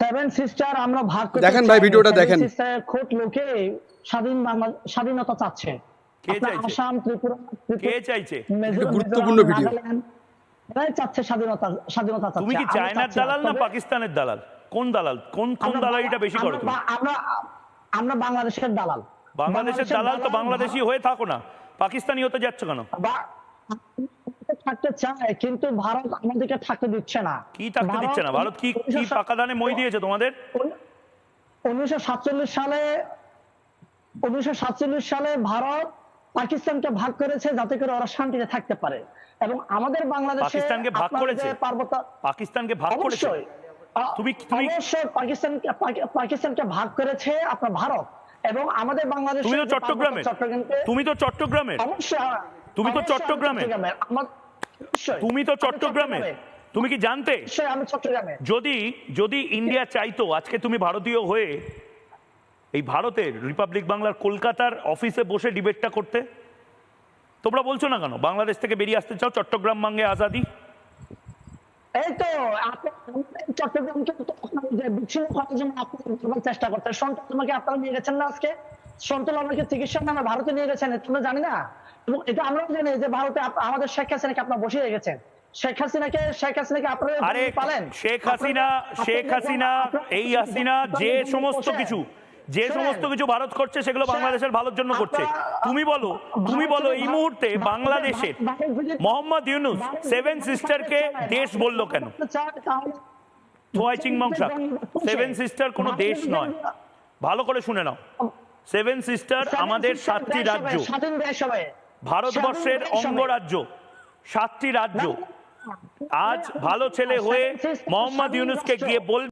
Seven sister আমরা ভাগ করতে দেখেন ভাই, চাইনি। ভিডিওটা সেভেন দেখেন। সিস্টারের খোদ লোকে স্বাধীনতা চাচ্ছে। কে আপনার চাইছে? আসাম, ত্রিপুরা, কে চাইছে? এটা গুরুত্বপূর্ণ ভিডিও। নাগাল্যান্ড, এরাই চাচ্ছে স্বাধীনতা চাচ্ছে। তুমি কি আমরা চায়নার চাচ্ছি না। দালাল না তবে পাকিস্তানের দালাল? কোন দালাল? কোন আমরা দালালিটা বেশি করো তুমি? আমরা বাংলাদেশের দালাল। বাংলাদেশের দালাল তো বাংলাদেশি হয়ে থাকো না, পাকিস্তানি হতে যাচ্ছ কেন? থাকতে চায়, কিন্তু ভারত আমাদেরকে থাকতে দিচ্ছে না। কি থাকতে দিচ্ছে না? ভারত কি কি পাকা দানে মই দিয়েছে তোমাদের? 1947 সালে ভারত পাকিস্তানকে ভাগ করেছে যাতে করে ওরা শান্তিতে থাকতে পারে, এবং আমাদের বাংলাদেশে পাকিস্তানকে ভাগ করেছে? পাকিস্তানকে ভাগ করেছে? অবশ্যই পাকিস্তানকে ভাগ করেছে আপনার ভারত, এবং আমাদের বাংলাদেশে তুমি তো চট্টগ্রামের, তুমি তো চট্টগ্রামের, তুমি তো চট্টগ্রামের, তুমি তো চট্টগ্রামের, তুমি কি জানতে? আমি চট্টগ্রামে। যদি ইন্ডিয়া চাইতো আজকে তুমি ভারতীয় হয়ে এই ভারতের রিপাবলিক বাংলার কলকাতার অফিসে বসে ডিবেটটা করতে, তোমরা বলছো না কেন বাংলাদেশ থেকে বেরিয়ে আসতে চাও? চট্টগ্রাম মাঙ্গে আজাদি। এই তো চট্টগ্রামকে চেষ্টা করতে, সন্তুল তোমাকে আপনারা নিয়ে গেছেন না আজকে, সন্তুল আমাকে চিকিৎসার নামে ভারতে নিয়ে গেছেন, তোমরা জানি না? এবং এটা আমরাও জানি যে ভারতে আমাদের শেখ হাসিনাকে আপনারা বসিয়ে রেখেছেন। শেখ হাসিনাকে আপনারা পালেন। শেখ হাসিনা এই হাসিনা যে সমস্ত কিছু ভারত করছে সেগুলো বাংলাদেশের ভালোর জন্য করছে। তুমি বলো এই মুহূর্তে বাংলাদেশের মোহাম্মদ ইউনূস সেভেন সিস্টারকে দেশ বললো কেন? থোয়াই চিংমংসা, সেভেন সিস্টার কোনো দেশ নয়, ভালো করে শুনে নাও। সেভেন সিস্টার আমাদের 7টি রাজ্য, ভারতবর্ষের অঙ্গরাজ্য, 7টি রাজ্য। আজ ভালো ছেলে হয়ে মোহাম্মদ ইউনূসকে গিয়ে বল